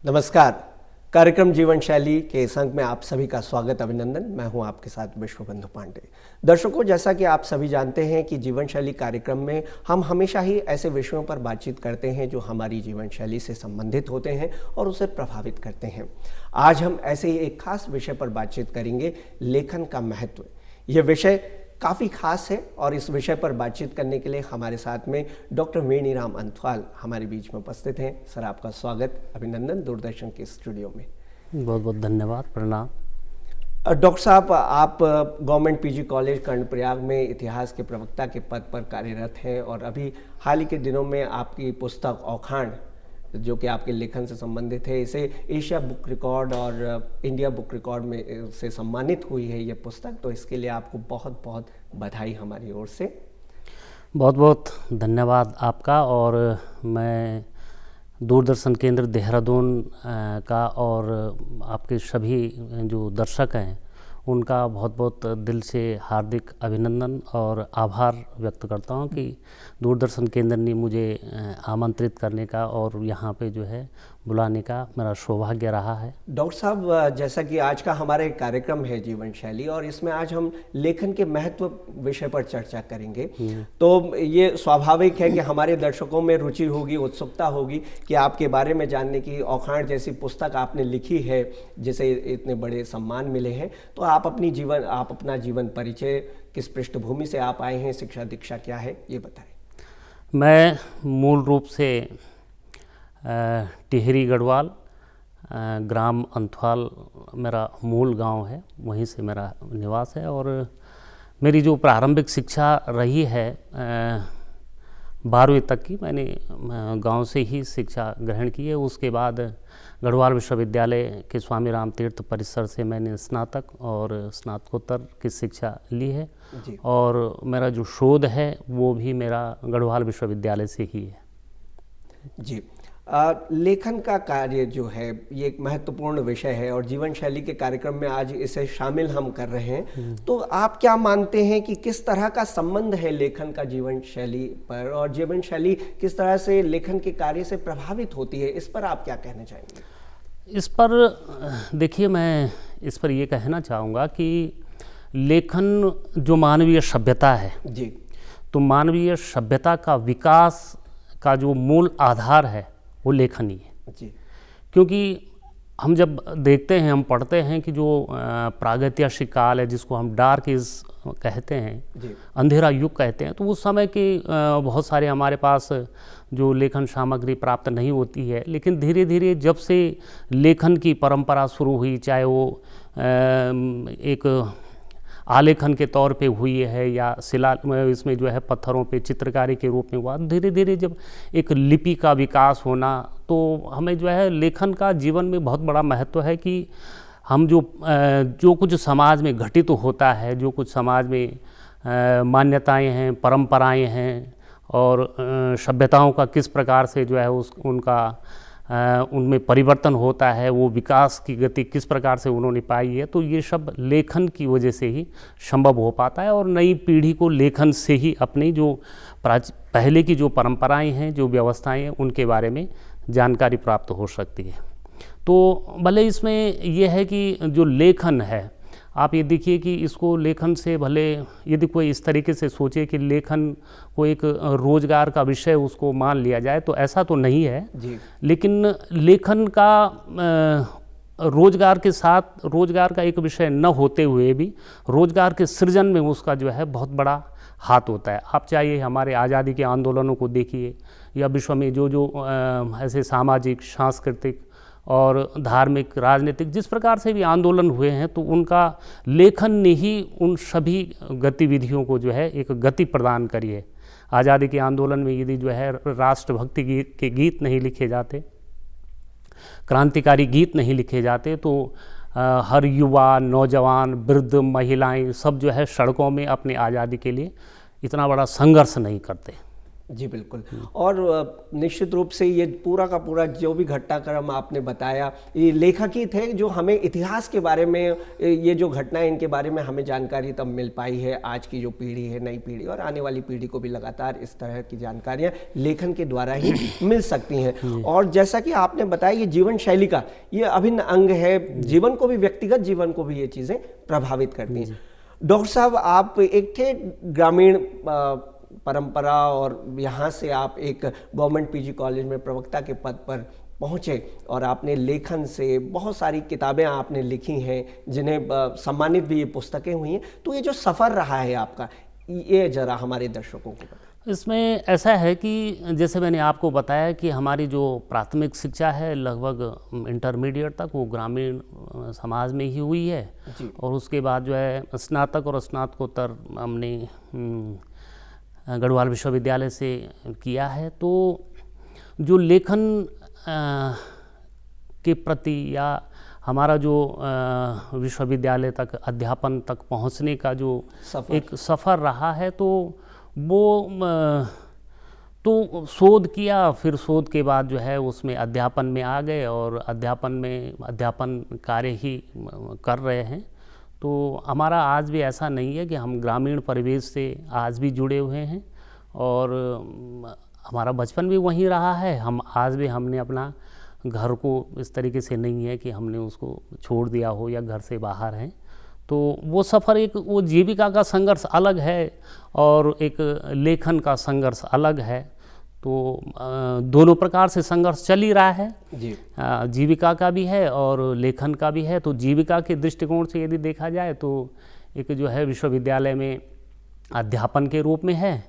नमस्कार। कार्यक्रम जीवन शैली के इस अंक में आप सभी का स्वागत, अभिनंदन। मैं हूं आपके साथ विश्वबंधु पांडे। दर्शकों, जैसा कि आप सभी जानते हैं कि जीवन शैली कार्यक्रम में हम हमेशा ही ऐसे विषयों पर बातचीत करते हैं जो हमारी जीवन शैली से संबंधित होते हैं और उसे प्रभावित करते हैं। आज हम ऐसे ही एक खास विषय पर बातचीत करेंगे, लेखन का महत्व। यह विषय काफ़ी खास है और इस विषय पर बातचीत करने के लिए हमारे साथ में डॉक्टर वेणीराम अंथवाल हमारे बीच में उपस्थित हैं। सर, आपका स्वागत, अभिनंदन दूरदर्शन के स्टूडियो में। बहुत बहुत धन्यवाद, प्रणाम। डॉक्टर साहब, आप गवर्नमेंट पीजी कॉलेज कर्णप्रयाग में इतिहास के प्रवक्ता के पद पर कार्यरत हैं और अभी हाल ही के दिनों में आपकी पुस्तक औखाण, जो कि आपके लेखन से संबंधित है, इसे एशिया बुक रिकॉर्ड और इंडिया बुक रिकॉर्ड में से सम्मानित हुई है ये पुस्तक। तो इसके लिए आपको बहुत बहुत बधाई हमारी ओर से। बहुत बहुत धन्यवाद आपका। और मैं दूरदर्शन केंद्र देहरादून का और आपके सभी जो दर्शक हैं उनका बहुत बहुत दिल से हार्दिक अभिनंदन और आभार व्यक्त करता हूं कि दूरदर्शन केंद्र ने मुझे आमंत्रित करने का और यहाँ पे जो है बुलाने का मेरा सौभाग्य रहा है। डॉक्टर साहब, जैसा कि आज का हमारा एक कार्यक्रम है जीवन शैली, और इसमें आज हम लेखन के महत्व विषय पर चर्चा करेंगे। तो ये स्वाभाविक है कि हमारे दर्शकों में रुचि होगी, उत्सुकता होगी कि आपके बारे में जानने की। औखाण जैसी पुस्तक आपने लिखी है जिसे इतने बड़े सम्मान मिले हैं, तो आप अपना जीवन परिचय, किस पृष्ठभूमि से आप आए हैं, शिक्षा दीक्षा क्या है, ये बताएं। मैं मूल रूप से टिहरी गढ़वाल, ग्राम अंथवाल मेरा मूल गांव है, वहीं से मेरा निवास है। और मेरी जो प्रारंभिक शिक्षा रही है 12वीं तक की मैंने गांव से ही शिक्षा ग्रहण की है। उसके बाद गढ़वाल विश्वविद्यालय के स्वामी राम तीर्थ परिसर से मैंने स्नातक और स्नातकोत्तर की शिक्षा ली है और मेरा जो शोध है वो भी मेरा गढ़वाल विश्वविद्यालय से ही है। जी, लेखन का कार्य जो है ये एक महत्वपूर्ण विषय है और जीवन शैली के कार्यक्रम में आज इसे शामिल हम कर रहे हैं। तो आप क्या मानते हैं कि किस तरह का संबंध है लेखन का जीवन शैली पर, और जीवन शैली किस तरह से लेखन के कार्य से प्रभावित होती है? इस पर आप क्या कहना चाहेंगे? इस पर देखिए, मैं इस पर ये कहना चाहूँगा कि लेखन जो मानवीय सभ्यता है जी, तो मानवीय सभ्यता का विकास का जो मूल आधार है वो लेखन ही है जी। क्योंकि हम जब देखते हैं, हम पढ़ते हैं कि जो प्रागैतिहासिक काल है जिसको हम डार्क एज कहते हैं, अंधेरा युग कहते हैं, तो उस समय के बहुत सारे हमारे पास जो लेखन सामग्री प्राप्त नहीं होती है। लेकिन धीरे धीरे जब से लेखन की परंपरा शुरू हुई, चाहे वो एक आलेखन के तौर पे हुई है या शिला इसमें जो है पत्थरों पे चित्रकारी के रूप में हुआ, धीरे धीरे जब एक लिपि का विकास होना, तो हमें जो है लेखन का जीवन में बहुत बड़ा महत्व है कि हम जो कुछ समाज में घटित होता है, जो कुछ समाज में मान्यताएं हैं, परंपराएं हैं और सभ्यताओं का किस प्रकार से जो है उनका उनमें परिवर्तन होता है, वो विकास की गति किस प्रकार से उन्होंने पाई है, तो ये सब लेखन की वजह से ही संभव हो पाता है। और नई पीढ़ी को लेखन से ही अपनी जो पहले की जो परंपराएं हैं, जो व्यवस्थाएं हैं, उनके बारे में जानकारी प्राप्त हो सकती है। तो भले इसमें यह है कि जो लेखन है, आप ये देखिए कि इसको लेखन से भले यदि कोई इस तरीके से सोचे कि लेखन को एक रोजगार का विषय उसको मान लिया जाए, तो ऐसा तो नहीं है जी। लेकिन लेखन का रोजगार के साथ, रोजगार का एक विषय न होते हुए भी रोजगार के सृजन में उसका जो है बहुत बड़ा हाथ होता है। आप चाहिए हमारे आज़ादी के आंदोलनों को देखिए या विश्व में जो ऐसे सामाजिक, सांस्कृतिक और धार्मिक, राजनीतिक जिस प्रकार से भी आंदोलन हुए हैं, तो उनका लेखन ने ही उन सभी गतिविधियों को जो है एक गति प्रदान करी है। आज़ादी के आंदोलन में यदि जो है राष्ट्रभक्ति के गीत नहीं लिखे जाते, क्रांतिकारी गीत नहीं लिखे जाते, तो हर युवा, नौजवान, वृद्ध, महिलाएं सब जो है सड़कों में अपनी आज़ादी के लिए इतना बड़ा संघर्ष नहीं करते। जी बिल्कुल। और निश्चित रूप से ये पूरा का पूरा जो भी घटनाक्रम आपने बताया, ये लेखक ही थे जो हमें इतिहास के बारे में, ये जो घटना है इनके बारे में हमें जानकारी तब मिल पाई है। आज की जो पीढ़ी है, नई पीढ़ी और आने वाली पीढ़ी को भी लगातार इस तरह की जानकारियाँ लेखन के द्वारा ही मिल सकती हैं। और जैसा कि आपने बताया, ये जीवन शैली का ये अभिन्न अंग है, जीवन को भी, व्यक्तिगत जीवन को भी ये चीज़ें प्रभावित करती हैं। डॉक्टर साहब, आप एक थे ग्रामीण परंपरा और यहाँ से आप एक गवर्नमेंट पीजी कॉलेज में प्रवक्ता के पद पर पहुँचे और आपने लेखन से बहुत सारी किताबें आपने लिखी हैं जिन्हें सम्मानित भी ये पुस्तकें हुई हैं। तो ये जो सफ़र रहा है आपका, ये ज़रा हमारे दर्शकों को बताएं। इसमें ऐसा है कि जैसे मैंने आपको बताया कि हमारी जो प्राथमिक शिक्षा है लगभग इंटरमीडिएट तक वो ग्रामीण समाज में ही हुई है और उसके बाद जो है स्नातक और स्नातकोत्तर हमने गढ़वाल विश्वविद्यालय से किया है। तो जो लेखन के प्रति या हमारा जो विश्वविद्यालय तक अध्यापन तक पहुंचने का जो एक सफ़र रहा है, तो वो तो शोध किया, फिर शोध के बाद जो है उसमें अध्यापन में आ गए और अध्यापन कार्य ही कर रहे हैं। तो हमारा आज भी ऐसा नहीं है कि हम ग्रामीण परिवेश से आज भी जुड़े हुए हैं और हमारा बचपन भी वहीं रहा है। हम आज भी हमने अपना घर को इस तरीके से नहीं है कि हमने उसको छोड़ दिया हो या घर से बाहर हैं। तो वो सफ़र, एक वो जीविका का संघर्ष अलग है और एक लेखन का संघर्ष अलग है। तो दोनों प्रकार से संघर्ष चल ही रहा है जी। जीविका का भी है और लेखन का भी है। तो जीविका के दृष्टिकोण से यदि देखा जाए तो एक जो है विश्वविद्यालय में अध्यापन के रूप में है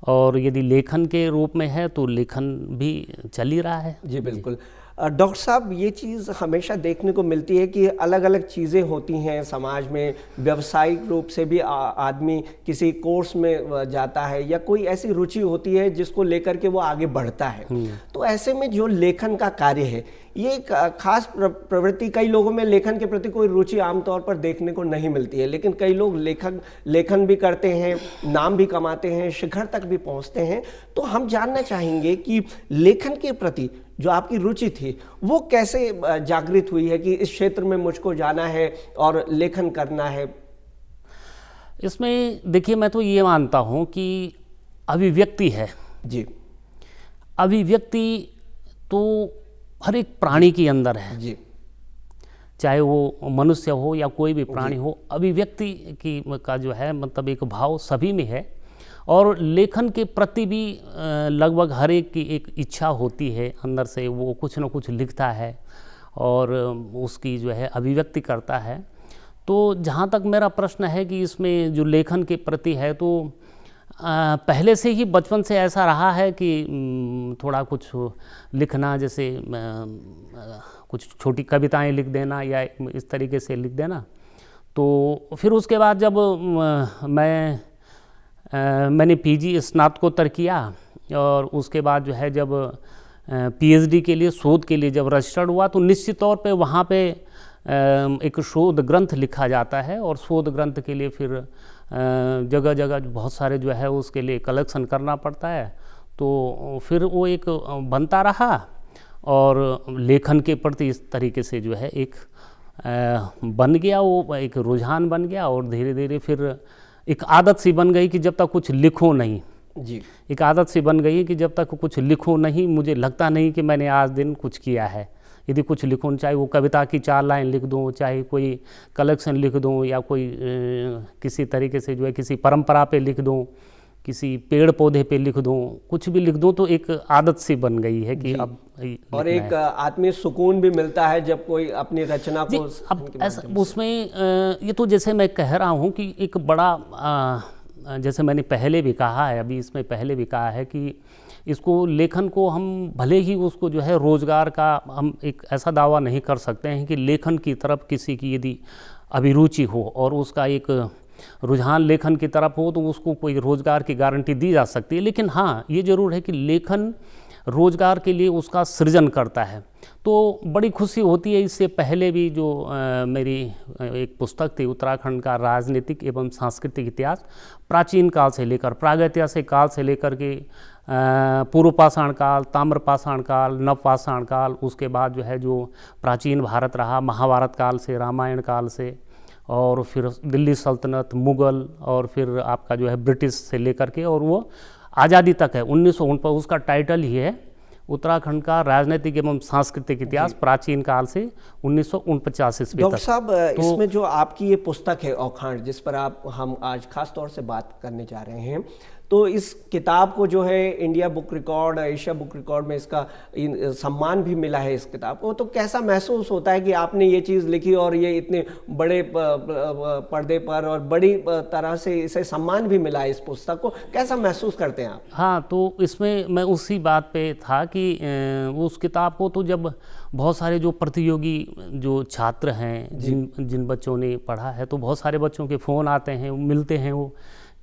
और यदि लेखन के रूप में है तो लेखन भी चल ही रहा है। जी बिल्कुल। डॉक्टर साहब, ये चीज़ हमेशा देखने को मिलती है कि अलग अलग चीज़ें होती हैं समाज में। व्यावसायिक रूप से भी आदमी किसी कोर्स में जाता है या कोई ऐसी रुचि होती है जिसको लेकर के वो आगे बढ़ता है। तो ऐसे में जो लेखन का कार्य है, ये एक खास प्रवृत्ति, कई लोगों में लेखन के प्रति कोई रुचि आमतौर पर देखने को नहीं मिलती है, लेकिन कई लोग लेखन भी करते हैं, नाम भी कमाते हैं, शिखर तक भी पहुंचते हैं। तो हम जानना चाहेंगे कि लेखन के प्रति जो आपकी रुचि थी वो कैसे जागृत हुई है कि इस क्षेत्र में मुझको जाना है और लेखन करना है। इसमें देखिए, मैं तो ये मानता हूँ कि अभिव्यक्ति है जी। अभिव्यक्ति तो हर एक प्राणी के अंदर है जी, चाहे वो मनुष्य हो या कोई भी प्राणी हो। अभिव्यक्ति का जो है मतलब एक भाव सभी में है और लेखन के प्रति भी लगभग हर एक की एक इच्छा होती है अंदर से, वो कुछ न कुछ लिखता है और उसकी जो है अभिव्यक्ति करता है। तो जहाँ तक मेरा प्रश्न है कि इसमें जो लेखन के प्रति है, तो पहले से ही बचपन से ऐसा रहा है कि थोड़ा कुछ लिखना, जैसे कुछ छोटी कविताएं लिख देना या इस तरीके से लिख देना। तो फिर उसके बाद जब मैंने पीजी स्नातकोत्तर किया और उसके बाद जो है जब पीएचडी के लिए, शोध के लिए जब रजिस्टर्ड हुआ, तो निश्चित तौर पे वहाँ पे एक शोध ग्रंथ लिखा जाता है और शोध ग्रंथ के लिए फिर जगह जगह बहुत सारे जो है उसके लिए कलेक्शन करना पड़ता है। तो फिर वो एक बनता रहा और लेखन के प्रति इस तरीके से जो है एक बन गया, वो एक रुझान बन गया और धीरे धीरे फिर एक आदत सी बन गई कि जब तक कुछ लिखो नहीं जी। एक आदत सी बन गई कि जब तक कुछ लिखो नहीं, मुझे लगता नहीं कि मैंने आज दिन कुछ किया है। यदि कुछ लिखूँ, चाहे वो कविता की 4 लाइन लिख दूँ, चाहे कोई कलेक्शन लिख दूँ या कोई किसी तरीके से जो है किसी परंपरा पे लिख दूँ, किसी पेड़ पौधे पे लिख दूँ, कुछ भी लिख दूँ, तो एक आदत सी बन गई है कि अब और एक आत्मीय सुकून भी मिलता है जब कोई अपनी रचना को अब ऐसा उसमें ये तो जैसे मैं कह रहा हूँ कि एक बड़ा जैसे मैंने पहले भी कहा है, अभी इसमें पहले भी कहा है कि इसको लेखन को हम भले ही उसको जो है रोज़गार का हम एक ऐसा दावा नहीं कर सकते हैं कि लेखन की तरफ किसी की यदि अभिरुचि हो और उसका एक रुझान लेखन की तरफ हो तो उसको कोई रोज़गार की गारंटी दी जा सकती है। लेकिन हाँ, ये ज़रूर है कि लेखन रोज़गार के लिए उसका सृजन करता है। तो बड़ी खुशी होती है। इससे पहले भी जो मेरी एक पुस्तक थी, उत्तराखंड का राजनीतिक एवं सांस्कृतिक इतिहास, प्राचीन काल से लेकर प्रागैतिहासिक काल से लेकर के पूर्व पाषाण काल, ताम्र पाषाण काल, नव पाषाण काल, उसके बाद जो है जो प्राचीन भारत रहा महाभारत काल से, रामायण काल से, और फिर दिल्ली सल्तनत, मुग़ल, और फिर आपका जो है ब्रिटिश से लेकर के और वो आज़ादी तक है 1949। उसका टाइटल ही है उत्तराखंड का राजनीतिक एवं सांस्कृतिक इतिहास प्राचीन काल से 1949 ईस्वी तक। डॉक्टर साहब, इसमें जो आपकी ये पुस्तक है औखाण, जिस पर हम आज खास तौर से बात करने जा रहे हैं, तो इस किताब को जो है India book record, Asia book record में इसका सम्मान भी मिला है इस किताब को। तो कैसा महसूस होता है कि आपने ये चीज़ लिखी और ये इतने बड़े पर्दे पर और बड़ी तरह से इसे सम्मान भी मिला है इस पुस्तक को, कैसा महसूस करते हैं आप? हाँ, तो इसमें मैं उसी बात पे था कि उस किताब को तो जब बहुत सारे जो प्रतियोगी जो छात्र हैं, जिन बच्चों ने पढ़ा है, तो बहुत सारे बच्चों के फ़ोन आते हैं, मिलते हैं वो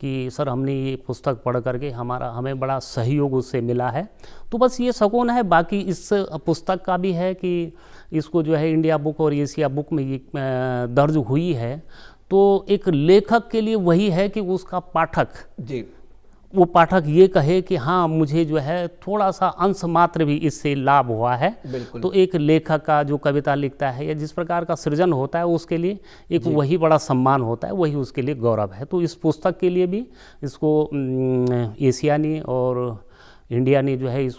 कि सर हमने ये पुस्तक पढ़ करके हमें बड़ा सहयोग उससे मिला है। तो बस ये सुकून है। बाकी इस पुस्तक का भी है कि इसको जो है इंडिया बुक और एशिया बुक में ये दर्ज हुई है, तो एक लेखक के लिए वही है कि उसका पाठक वो पाठक ये कहे कि हाँ मुझे जो है थोड़ा सा अंश मात्र भी इससे लाभ हुआ है। तो एक लेखक का जो कविता लिखता है या जिस प्रकार का सृजन होता है उसके लिए एक वही बड़ा सम्मान होता है, वही उसके लिए गौरव है। तो इस पुस्तक के लिए भी इसको एशिया ने और इंडिया ने जो है इस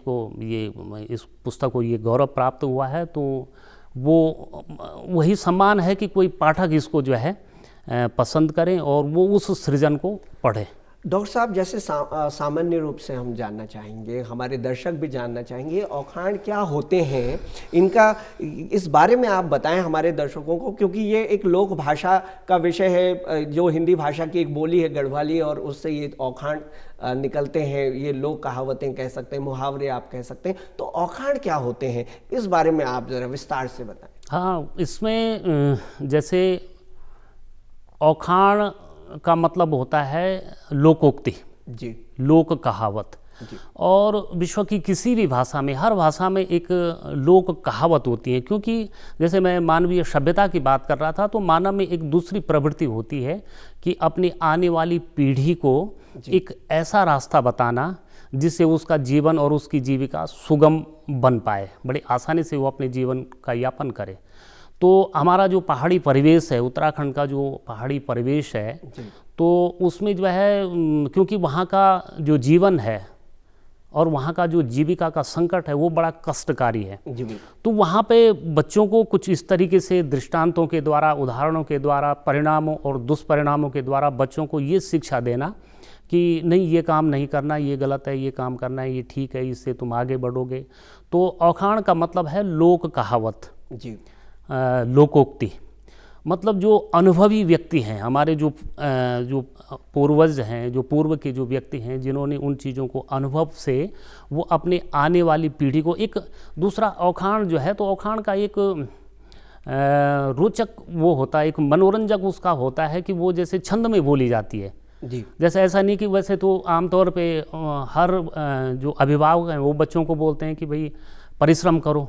पुस्तक को ये गौरव प्राप्त हुआ है। तो वो वही सम्मान है कि कोई पाठक इसको जो है पसंद करें और वो उस सृजन को पढ़े। डॉक्टर साहब, जैसे सामान्य रूप से हम जानना चाहेंगे, हमारे दर्शक भी जानना चाहेंगे, औखाण क्या होते हैं, इनका इस बारे में आप बताएं हमारे दर्शकों को, क्योंकि ये एक लोक भाषा का विषय है, जो हिंदी भाषा की एक बोली है गढ़वाली, और उससे ये औखाण निकलते हैं। ये लोक कहावतें कह सकते हैं, मुहावरे आप कह सकते हैं। तो औखाण क्या होते हैं, इस बारे में आप ज़रा विस्तार से बताएं। हाँ, इसमें जैसे औखाण का मतलब होता है लोकोक्ति, लोक कहावत। और विश्व की किसी भी भाषा में, हर भाषा में एक लोक कहावत होती है। क्योंकि जैसे मैं मानवीय सभ्यता की बात कर रहा था, तो मानव में एक दूसरी प्रवृत्ति होती है कि अपनी आने वाली पीढ़ी को एक ऐसा रास्ता बताना जिससे उसका जीवन और उसकी जीविका सुगम बन पाए, बड़ी आसानी से वो अपने जीवन का यापन करे। तो हमारा जो पहाड़ी परिवेश है, उत्तराखंड का जो पहाड़ी परिवेश है, तो उसमें जो है क्योंकि वहाँ का जो जीवन है और वहाँ का जो जीविका का संकट है वो बड़ा कष्टकारी है। तो वहाँ पे बच्चों को कुछ इस तरीके से दृष्टांतों के द्वारा, उदाहरणों के द्वारा, परिणामों और दुष्परिणामों के द्वारा बच्चों को ये शिक्षा देना कि नहीं ये काम नहीं करना, ये गलत है, ये काम करना है, ये ठीक है, इससे तुम आगे बढ़ोगे। तो औखाण का मतलब है लोक कहावत, लोकोक्ति। मतलब जो अनुभवी व्यक्ति हैं, हमारे जो पूर्वज हैं, जो पूर्व के जो व्यक्ति हैं, जिन्होंने उन चीज़ों को अनुभव से वो अपने आने वाली पीढ़ी को एक दूसरा औखाण जो है, तो औखाण का एक रोचक वो होता है, एक मनोरंजक उसका होता है कि वो जैसे छंद में बोली जाती है। जैसे ऐसा नहीं कि वैसे तो आमतौर पे हर जो अभिभावक हैं वो बच्चों को बोलते हैं कि भाई परिश्रम करो,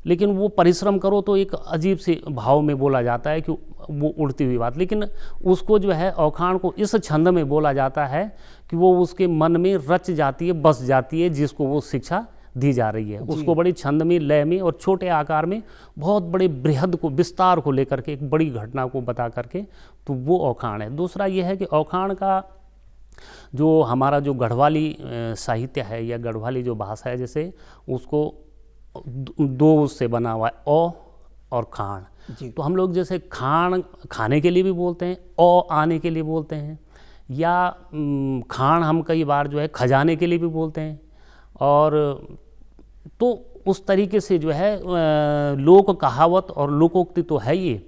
लेकिन वो परिश्रम करो तो एक अजीब से भाव में बोला जाता है कि वो उड़ती हुई बात। लेकिन उसको जो है औखाण को इस छंद में बोला जाता है कि वो उसके मन में रच जाती है, बस जाती है, जिसको वो शिक्षा दी जा रही है। उसको बड़ी छंद में, लय में और छोटे आकार में बहुत बड़े बृहद को, विस्तार को लेकर के, एक बड़ी घटना को बता करके, तो वो औखाण है। दूसरा ये है कि औखाण का जो हमारा जो गढ़वाली साहित्य है या गढ़वाली जो भाषा है, जैसे उसको दो उससे बना हुआ है, औ और खाण। तो हम लोग जैसे खाण खाने के लिए भी बोलते हैं, औ आने के लिए बोलते हैं, या खाण हम कई बार जो है खजाने के लिए भी बोलते हैं। और तो उस तरीके से जो है लोक कहावत और लोकोक्ति तो है ये,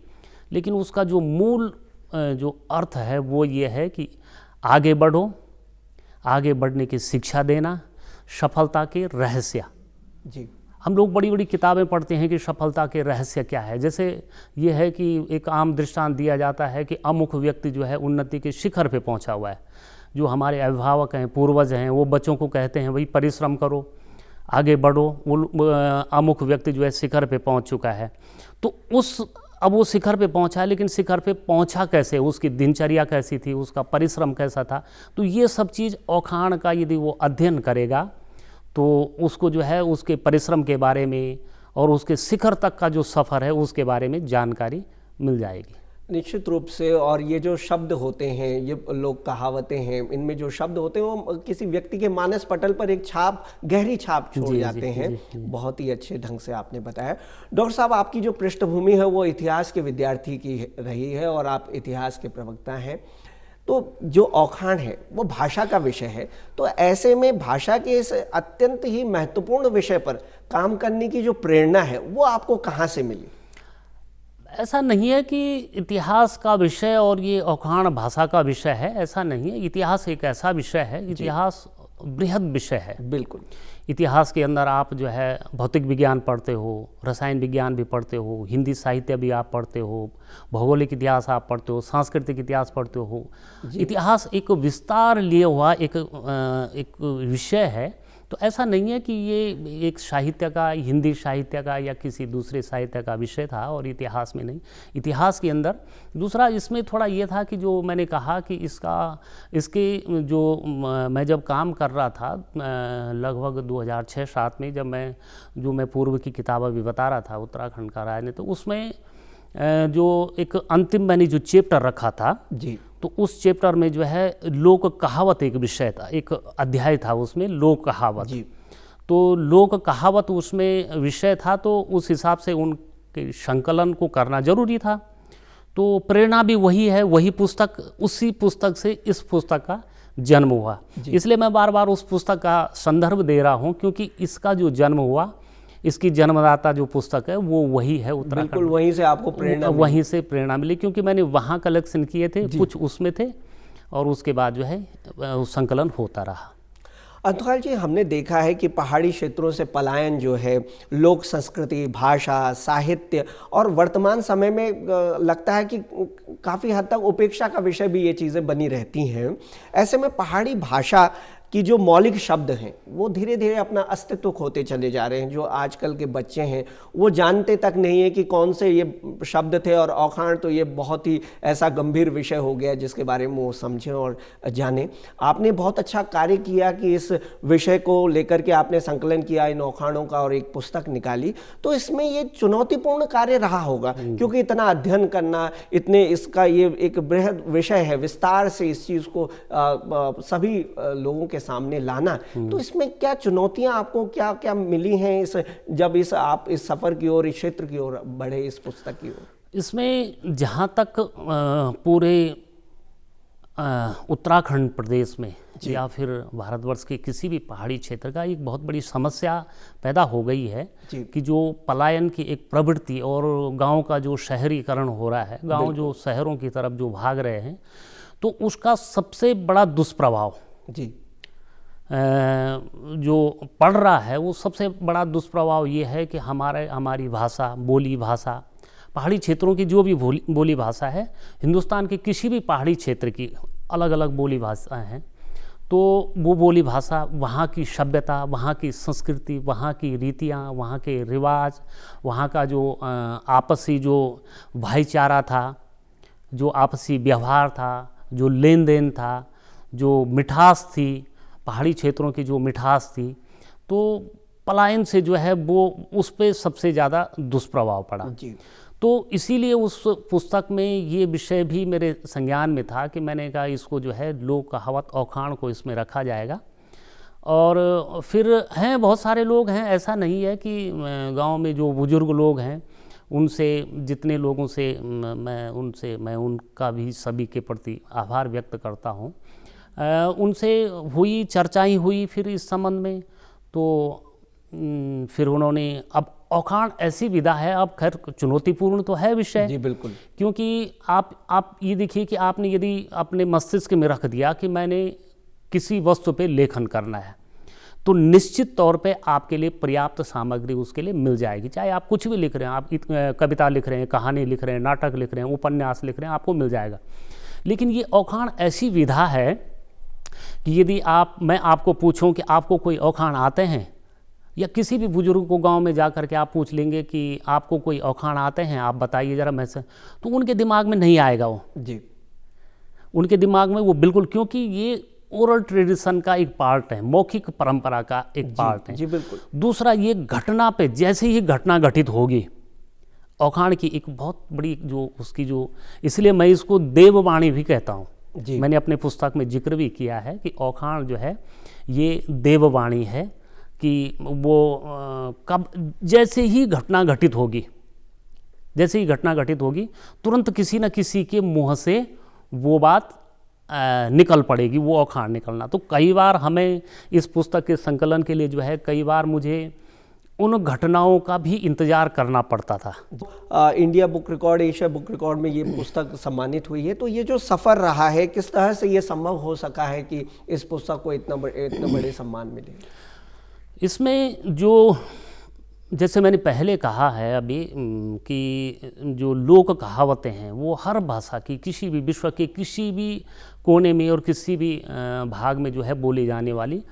लेकिन उसका जो मूल जो अर्थ है वो ये है कि आगे बढ़ो, आगे बढ़ने की शिक्षा देना, सफलता के रहस्य। हम लोग बड़ी बड़ी किताबें पढ़ते हैं कि सफलता के रहस्य क्या है। जैसे ये है कि एक आम दृष्टांत दिया जाता है कि अमुक व्यक्ति जो है उन्नति के शिखर पे पहुंचा हुआ है। जो हमारे अभिभावक हैं, पूर्वज हैं, वो बच्चों को कहते हैं भाई परिश्रम करो, आगे बढ़ो। वो अमुक व्यक्ति जो है शिखर पे पहुंच चुका है, तो अब वो शिखर पे पहुंचा, लेकिन शिखर पे पहुंचा कैसे, उसकी दिनचर्या कैसी थी, उसका परिश्रम कैसा था। तो ये सब चीज़ औखाण का यदि वो अध्ययन करेगा तो उसको जो है उसके परिश्रम के बारे में और उसके शिखर तक का जो सफ़र है उसके बारे में जानकारी मिल जाएगी। निश्चित रूप से। और ये जो शब्द होते हैं, ये लोक कहावतें हैं, इनमें जो शब्द होते हैं वो किसी व्यक्ति के मानस पटल पर एक छाप, गहरी छाप छोड़ जाते हैं। बहुत ही अच्छे ढंग से आपने बताया। डॉक्टर साहब, आपकी जो पृष्ठभूमि है वो इतिहास के विद्यार्थी की रही है और आप इतिहास के प्रवक्ता हैं। तो जो औखाण है वो भाषा का विषय है, तो ऐसे में भाषा के इस अत्यंत ही महत्वपूर्ण विषय पर काम करने की जो प्रेरणा है वो आपको कहाँ से मिली? ऐसा नहीं है कि इतिहास का विषय और ये औखाण भाषा का विषय है, ऐसा नहीं है। इतिहास एक ऐसा विषय है, इतिहास बृहद विषय है। बिल्कुल। इतिहास के अंदर आप जो है भौतिक विज्ञान पढ़ते हो, रसायन विज्ञान भी पढ़ते हो, हिंदी साहित्य भी आप पढ़ते हो, भौगोलिक इतिहास आप पढ़ते हो, सांस्कृतिक इतिहास पढ़ते हो। इतिहास एक विस्तार लिए हुआ एक विषय है। तो ऐसा नहीं है कि ये एक साहित्य का, हिंदी साहित्य का या किसी दूसरे साहित्य का विषय था और इतिहास में नहीं। इतिहास के अंदर दूसरा इसमें थोड़ा ये था कि जो मैंने कहा कि इसके जो मैं जब काम कर रहा था लगभग 2006-07 में, जब मैं पूर्व की किताब अभी बता रहा था उत्तराखंड का राजनीति, तो उसमें जो एक अंतिम मैंने जो चैप्टर रखा था जी, तो उस चैप्टर में जो है लोक कहावत एक विषय था, एक अध्याय था उसमें लोक कहावत जी। तो लोक कहावत उसमें विषय था, तो उस हिसाब से उनके संकलन को करना जरूरी था। तो प्रेरणा भी वही है, वही पुस्तक, उसी पुस्तक से इस पुस्तक का जन्म हुआ। इसलिए मैं बार बार उस पुस्तक का संदर्भ दे रहा हूँ, क्योंकि इसका जो जन्म हुआ, इसकी जन्मदाता जो पुस्तक है वो वही है उत्तराखंड। बिल्कुल, वहीं से आपको प्रेरणा मिली, क्योंकि मैंने वहाँ कलेक्शन किए थे, कुछ उसमें थे और उसके बाद जो है संकलन होता रहा। अंतुकाल जी, हमने देखा है कि पहाड़ी क्षेत्रों से पलायन जो है, लोक संस्कृति, भाषा, साहित्य और वर्तमान समय में लगता है कि काफ़ी हद तक उपेक्षा का विषय भी ये चीज़ें बनी रहती हैं। ऐसे में पहाड़ी भाषा कि जो मौलिक शब्द हैं वो धीरे धीरे अपना अस्तित्व खोते चले जा रहे हैं। जो आजकल के बच्चे हैं वो जानते तक नहीं है कि कौन से ये शब्द थे, और औखाण तो ये बहुत ही ऐसा गंभीर विषय हो गया जिसके बारे में वो समझें और जानें। आपने बहुत अच्छा कार्य किया कि इस विषय को लेकर के आपने संकलन किया इन औखाणों का और एक पुस्तक निकाली। तो इसमें ये चुनौतीपूर्ण कार्य रहा होगा, क्योंकि इतना अध्ययन करना, इतने इसका ये एक बृहद विषय है, विस्तार से इस चीज़ को सभी लोगों के सामने लाना। तो इसमें क्या चुनौतियां आपको क्या क्या मिली हैं जब आप इस सफर की ओर, इस क्षेत्र की ओर बढ़े, इस पुस्तक की ओर? इसमें जहां तक पूरे उत्तराखंड प्रदेश में या फिर भारतवर्ष के किसी भी पहाड़ी क्षेत्र का एक बहुत बड़ी समस्या पैदा हो गई है कि जो पलायन की एक प्रवृत्ति और गांव का जो शहरीकरण हो रहा है, गांव जो शहरों की तरफ जो भाग रहे हैं, तो उसका सबसे बड़ा दुष्प्रभाव जो पड़ रहा है, वो सबसे बड़ा दुष्प्रभाव ये है कि हमारी भाषा, बोली भाषा, पहाड़ी क्षेत्रों की जो भी बोली भाषा है, हिंदुस्तान के किसी भी पहाड़ी क्षेत्र की अलग अलग बोली भाषाएं हैं, तो वो बोली भाषा, वहाँ की सभ्यता, वहाँ की संस्कृति, वहाँ की रीतियाँ, वहाँ के रिवाज, वहाँ का जो आपसी जो भाईचारा था, जो आपसी व्यवहार था, जो लेन देन था, जो मिठास थी, पहाड़ी क्षेत्रों की जो मिठास थी, तो पलायन से जो है वो उस पर सबसे ज़्यादा दुष्प्रभाव पड़ा जी। तो इसीलिए उस पुस्तक में ये विषय भी मेरे संज्ञान में था कि मैंने कहा इसको जो है लोक कहावत औखाण को इसमें रखा जाएगा। और फिर हैं बहुत सारे लोग हैं, ऐसा नहीं है कि गांव में जो बुजुर्ग लोग हैं उनसे, जितने लोगों से मैं उनका भी सभी के प्रति आभार व्यक्त करता हूँ। उनसे हुई चर्चाएं हुई फिर इस संबंध में, तो फिर उन्होंने, अब औखाण ऐसी विधा है, अब खैर चुनौतीपूर्ण तो है विषय जी बिल्कुल, क्योंकि आप ये देखिए कि आपने यदि अपने मस्तिष्क में रख दिया कि मैंने किसी वस्तु पे लेखन करना है, तो निश्चित तौर पे आपके लिए पर्याप्त सामग्री उसके लिए मिल जाएगी। चाहे आप कुछ भी लिख रहे हैं, आप कविता लिख रहे हैं, कहानी लिख रहे हैं, नाटक लिख रहे हैं, उपन्यास लिख रहे हैं, आपको मिल जाएगा। लेकिन ये औखाण ऐसी विधा है कि यदि मैं आपको पूछूं कि आपको कोई औखाण आते हैं, या किसी भी बुजुर्ग को गांव में जा कर के आप पूछ लेंगे कि आपको कोई औखाण आते हैं, आप बताइए ज़रा मैं से, तो उनके दिमाग में नहीं आएगा वो जी, उनके दिमाग में वो बिल्कुल, क्योंकि ये ओरल ट्रेडिशन का एक पार्ट है, मौखिक परंपरा का एक पार्ट है। जी बिल्कुल। दूसरा, ये घटना पे जैसे ही घटना घटित होगी, औखाण की एक बहुत बड़ी जो उसकी जो, इसलिए मैं इसको देववाणी भी कहता हूँ। मैंने अपने पुस्तक में जिक्र भी किया है कि औखाण जो है ये देववाणी है कि वो कब जैसे ही घटना घटित होगी, जैसे ही घटना घटित होगी तुरंत किसी न किसी के मुंह से वो बात निकल पड़ेगी, वो औखाण निकलना। तो कई बार हमें इस पुस्तक के संकलन के लिए जो है कई बार मुझे उन घटनाओं का भी इंतजार करना पड़ता था। India book record, Asia book record में ये पुस्तक सम्मानित हुई है, तो ये जो सफ़र रहा है किस तरह से ये संभव हो सका है कि इस पुस्तक को इतने बड़े सम्मान मिले? इसमें जो, जैसे मैंने पहले कहा है अभी कि जो लोक कहावतें हैं वो हर भाषा की, किसी भी विश्व के किसी भी कोने में और किसी भी भाग में जो है बोली जाने वाली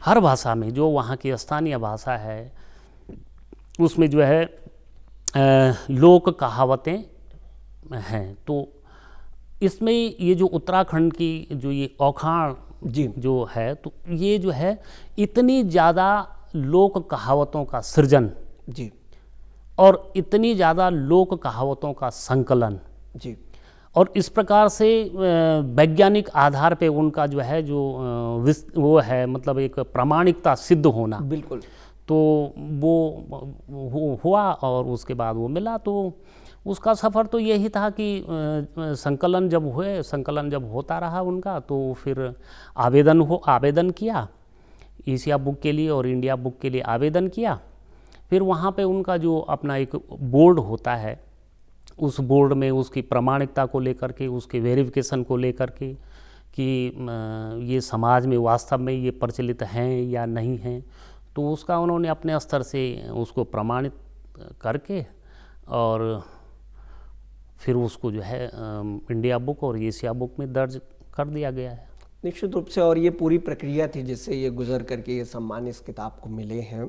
हर भाषा में जो वहाँ की स्थानीय भाषा है उसमें जो है लोक कहावतें हैं। तो इसमें ये जो उत्तराखंड की जो ये औखाण जी जो है, तो ये जो है इतनी ज़्यादा लोक कहावतों का सृजन जी और इतनी ज़्यादा लोक कहावतों का संकलन जी, और इस प्रकार से वैज्ञानिक आधार पे उनका जो है जो वो है, मतलब एक प्रामाणिकता सिद्ध होना, बिल्कुल। तो वो हुआ और उसके बाद वो मिला। तो उसका सफ़र तो यही था कि संकलन जब होता रहा उनका, तो फिर आवेदन किया एशिया बुक के लिए और इंडिया बुक के लिए आवेदन किया। फिर वहाँ पे उनका जो अपना एक बोर्ड होता है, उस बोर्ड में उसकी प्रामाणिकता को लेकर के, उसके वेरिफिकेशन को लेकर के कि ये समाज में वास्तव में ये प्रचलित हैं या नहीं हैं, तो उसका उन्होंने अपने स्तर से उसको प्रमाणित करके और फिर उसको जो है इंडिया बुक और एशिया बुक में दर्ज कर दिया गया है। निश्चित रूप से, और ये पूरी प्रक्रिया थी जिससे ये गुजर करके ये सम्मान इस किताब को मिले हैं।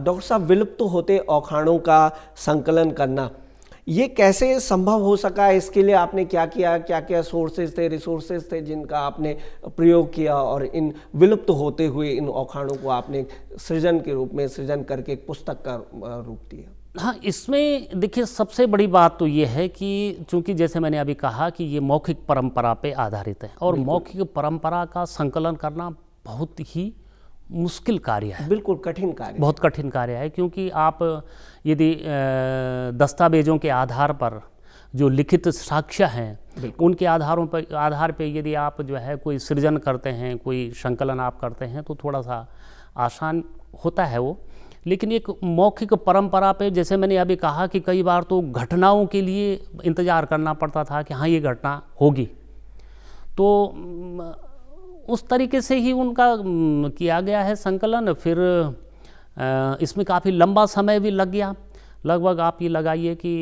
डॉक्टर साहब, विलुप्त होते औखाणों का संकलन करना ये कैसे संभव हो सका? इसके लिए आपने क्या किया, क्या क्या रिसोर्सेज थे जिनका आपने प्रयोग किया और इन विलुप्त होते हुए इन औखाणों को आपने सृजन के रूप में सृजन करके एक पुस्तक का रूप दिया? हाँ, इसमें देखिए सबसे बड़ी बात तो ये है कि चूंकि जैसे मैंने अभी कहा कि ये मौखिक परंपरा पे आधारित है और मौखिक परंपरा का संकलन करना बहुत ही मुश्किल कार्य है, बिल्कुल कठिन कार्य, बहुत कठिन कार्य है। क्योंकि आप यदि दस्तावेजों के आधार पर जो लिखित साक्ष्य हैं उनके आधार पे यदि आप जो है कोई सृजन करते हैं, कोई संकलन आप करते हैं, तो थोड़ा सा आसान होता है वो। लेकिन एक मौखिक परंपरा पे, जैसे मैंने अभी कहा कि कई बार तो घटनाओं के लिए इंतज़ार करना पड़ता था कि हाँ ये घटना होगी, तो उस तरीके से ही उनका किया गया है संकलन। फिर इसमें काफ़ी लंबा समय भी लग गया, लगभग आप ये लगाइए कि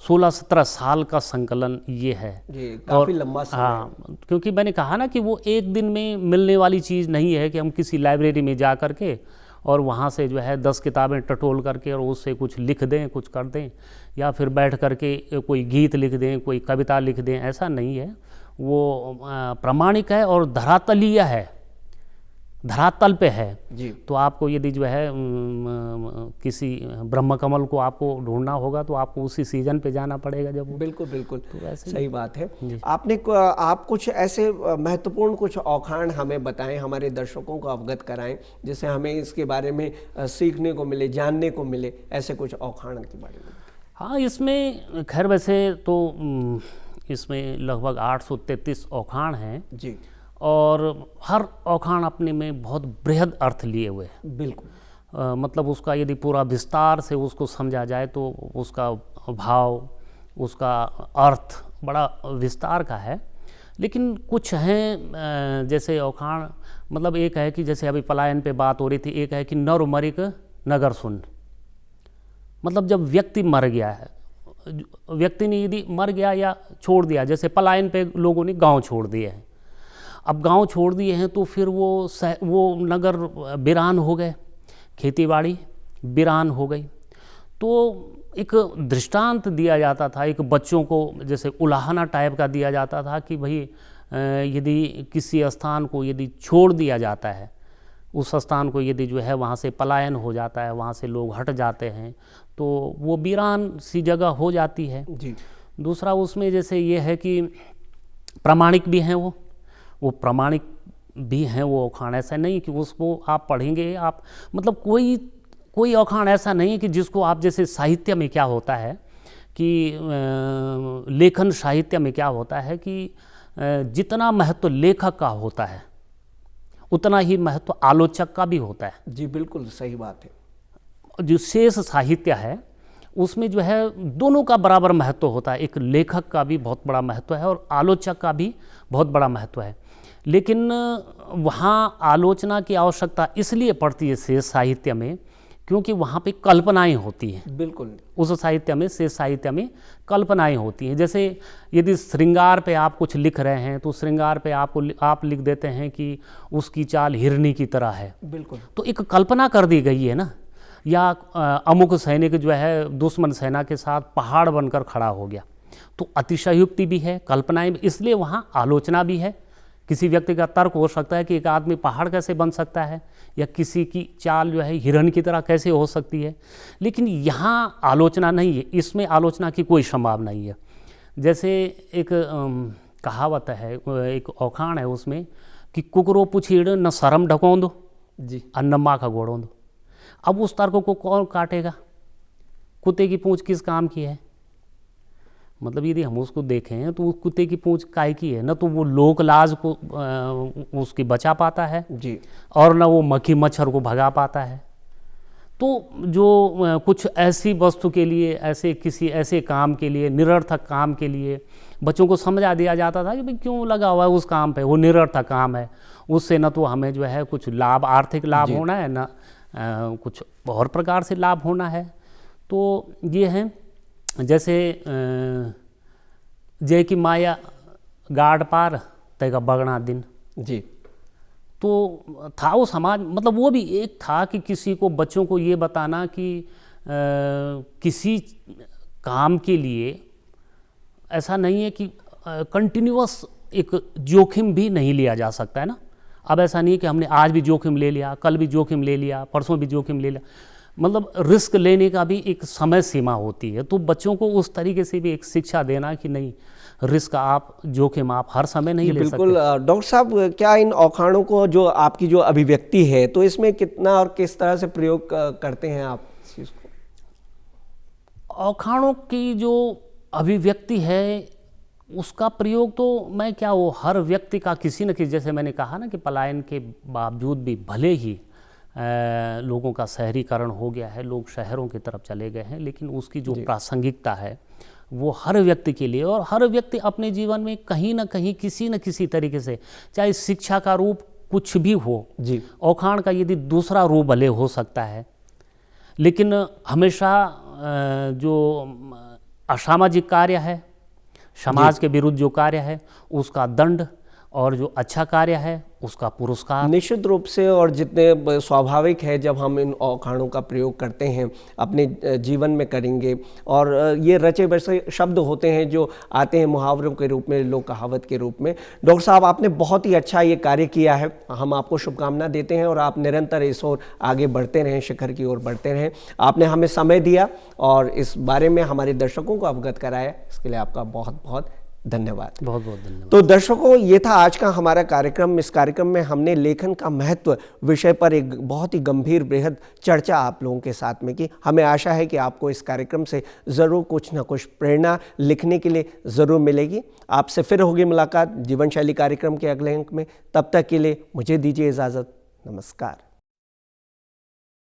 16-17 साल का संकलन ये है जी, काफ़ी लंबा समय। हाँ, क्योंकि मैंने कहा ना कि वो एक दिन में मिलने वाली चीज़ नहीं है कि हम किसी लाइब्रेरी में जा कर के और वहाँ से जो है 10 किताबें टटोल करके और उससे कुछ लिख दें, कुछ कर दें, या फिर बैठ करके कोई गीत लिख दें, कोई कविता लिख दें, ऐसा नहीं है। वो प्रामाणिक है और धरातलीय है, धरातल पे है जी। तो आपको यदि जो है किसी ब्रह्म कमल को आपको ढूंढना होगा तो आपको उसी सीजन पे जाना पड़ेगा जब। बिल्कुल बिल्कुल, तो सही बात है। आप कुछ ऐसे महत्वपूर्ण कुछ औखाण हमें बताएं, हमारे दर्शकों को अवगत कराएं, जिससे हमें इसके बारे में सीखने को मिले, जानने को मिले, ऐसे कुछ औखाण के बारे में। हाँ, इसमें खैर वैसे तो इसमें लगभग 833 औखाण हैं जी, और हर औखाण अपने में बहुत बृहद अर्थ लिए हुए हैं। बिल्कुल। मतलब उसका यदि पूरा विस्तार से उसको समझा जाए तो उसका भाव, उसका अर्थ बड़ा विस्तार का है। लेकिन कुछ हैं जैसे औखाण, मतलब एक है कि जैसे अभी पलायन पे बात हो रही थी, एक है कि नर मरिक नगर सुन। मतलब जब व्यक्ति मर गया है, व्यक्ति ने यदि मर गया या छोड़ दिया, जैसे पलायन पे लोगों ने गांव छोड़ दिए हैं, अब गांव छोड़ दिए हैं तो फिर वो नगर वीरान हो गए, खेतीबाड़ी वीरान हो गई। तो एक दृष्टांत दिया जाता था, एक बच्चों को जैसे उलाहना टाइप का दिया जाता था कि भाई यदि किसी स्थान को यदि छोड़ दिया जाता है, उस स्थान को यदि जो है वहाँ से पलायन हो जाता है, वहाँ से लोग हट जाते हैं, तो वो वीरान सी जगह हो जाती है जी। दूसरा उसमें जैसे ये है कि प्रामाणिक भी हैं, वो प्रामाणिक भी हैं वो अखान। ऐसा नहीं कि उसको आप पढ़ेंगे आप, मतलब कोई अखान ऐसा नहीं है कि जिसको आप, जैसे साहित्य में क्या होता है कि लेखन साहित्य में क्या होता है कि जितना महत्व लेखक का होता है उतना ही महत्व आलोचक का भी होता है। जी बिल्कुल सही बात है। जो शेष साहित्य है उसमें जो है दोनों का बराबर महत्व होता है। एक लेखक का भी बहुत बड़ा महत्व है और आलोचक का भी बहुत बड़ा महत्व है, लेकिन वहाँ आलोचना की आवश्यकता इसलिए पड़ती है शेष साहित्य में क्योंकि वहाँ पे कल्पनाएं होती हैं। बिल्कुल। उस साहित्य में, शेष साहित्य में कल्पनाएं होती हैं। जैसे यदि श्रृंगार पे आप कुछ लिख रहे हैं तो श्रृंगार पे आप लिख देते हैं कि उसकी चाल हिरनी की तरह है। बिल्कुल। तो एक कल्पना कर दी गई है ना, या अमुक सैनिक जो है दुश्मन सेना के साथ पहाड़ बनकर खड़ा हो गया, तो अतिशयोक्ति भी है, कल्पनाएं भी, इसलिए वहाँ आलोचना भी है। किसी व्यक्ति का तर्क हो सकता है कि एक आदमी पहाड़ कैसे बन सकता है, या किसी की चाल जो है हिरण की तरह कैसे हो सकती है, लेकिन यहाँ आलोचना नहीं है, इसमें आलोचना की कोई संभावना नहीं है। जैसे एक कहावत है, एक औखाण है उसमें कि कुकरो पुछीड़ न शर्म ढकोंदो जी, अन्नमा का गोड़ोंदो। अब उस तर्क को कौन काटेगा? कुत्ते की पूंछ किस काम की है? मतलब यदि हम उसको देखें तो उस कुत्ते की पूंछ काय की है, न तो वो लोक लाज को उसकी बचा पाता है जी, और न वो मक्खी मच्छर को भगा पाता है। तो जो कुछ ऐसी वस्तु के लिए, किसी ऐसे काम के लिए, निरर्थक काम के लिए बच्चों को समझा दिया जाता था कि भाई क्यों लगा हुआ है उस काम पे, वो निरर्थक काम है, उससे न तो हमें जो है कुछ लाभ, आर्थिक लाभ होना है, न कुछ और प्रकार से लाभ होना है। तो ये है जैसे जय की माया गाड़ पार तेगा बगना दिन। जी, तो था वो समाज, मतलब वो भी एक था कि किसी को, बच्चों को ये बताना कि किसी काम के लिए ऐसा नहीं है कि कंटिन्यूअस एक जोखिम भी नहीं लिया जा सकता है ना। अब ऐसा नहीं है कि हमने आज भी जोखिम ले लिया, कल भी जोखिम ले लिया, परसों भी जोखिम ले लिया, मतलब रिस्क लेने का भी एक समय सीमा होती है। तो बच्चों को उस तरीके से भी एक शिक्षा देना कि नहीं, रिस्क आप, जोखिम आप हर समय नहीं ले सकते। बिल्कुल। डॉक्टर साहब, क्या इन औखाणों को, जो आपकी जो अभिव्यक्ति है, तो इसमें कितना और किस तरह से प्रयोग करते हैं आप इस चीज़ को? औखाणों की जो अभिव्यक्ति है उसका प्रयोग तो मैं क्या, वो हर व्यक्ति का किसी न किसी, जैसे मैंने कहा ना कि पलायन के बावजूद भी भले ही लोगों का शहरीकरण हो गया है, लोग शहरों की तरफ चले गए हैं, लेकिन उसकी जो प्रासंगिकता है वो हर व्यक्ति के लिए, और हर व्यक्ति अपने जीवन में कहीं ना कहीं किसी न किसी तरीके से, चाहे शिक्षा का रूप कुछ भी हो जी, औखाण का यदि दूसरा रूप भले हो सकता है, लेकिन हमेशा जो असामाजिक कार्य है, समाज के विरुद्ध जो कार्य है उसका दंड, और जो अच्छा कार्य है उसका पुरस्कार। निश्चित रूप से। और जितने स्वाभाविक है, जब हम इन औखाणों का प्रयोग करते हैं अपने जीवन में करेंगे, और ये रचे बसे शब्द होते हैं जो आते हैं मुहावरों के रूप में, लोक कहावत के रूप में। डॉक्टर साहब, आपने बहुत ही अच्छा ये कार्य किया है, हम आपको शुभकामना देते हैं, और आप निरंतर इस ओर आगे बढ़ते रहें, शिखर की ओर बढ़ते रहें। आपने हमें समय दिया और इस बारे में हमारे दर्शकों को अवगत कराया, इसके लिए आपका बहुत बहुत धन्यवाद। बहुत बहुत धन्यवाद। तो दर्शकों, ये था आज का हमारा कार्यक्रम। इस कार्यक्रम में हमने लेखन का महत्व विषय पर एक बहुत ही गंभीर, बृहद चर्चा आप लोगों के साथ में की। हमें आशा है कि आपको इस कार्यक्रम से ज़रूर कुछ ना कुछ प्रेरणा लिखने के लिए ज़रूर मिलेगी। आपसे फिर होगी मुलाकात जीवन शैली कार्यक्रम के अगले अंक में। तब तक के लिए मुझे दीजिए इजाज़त। नमस्कार।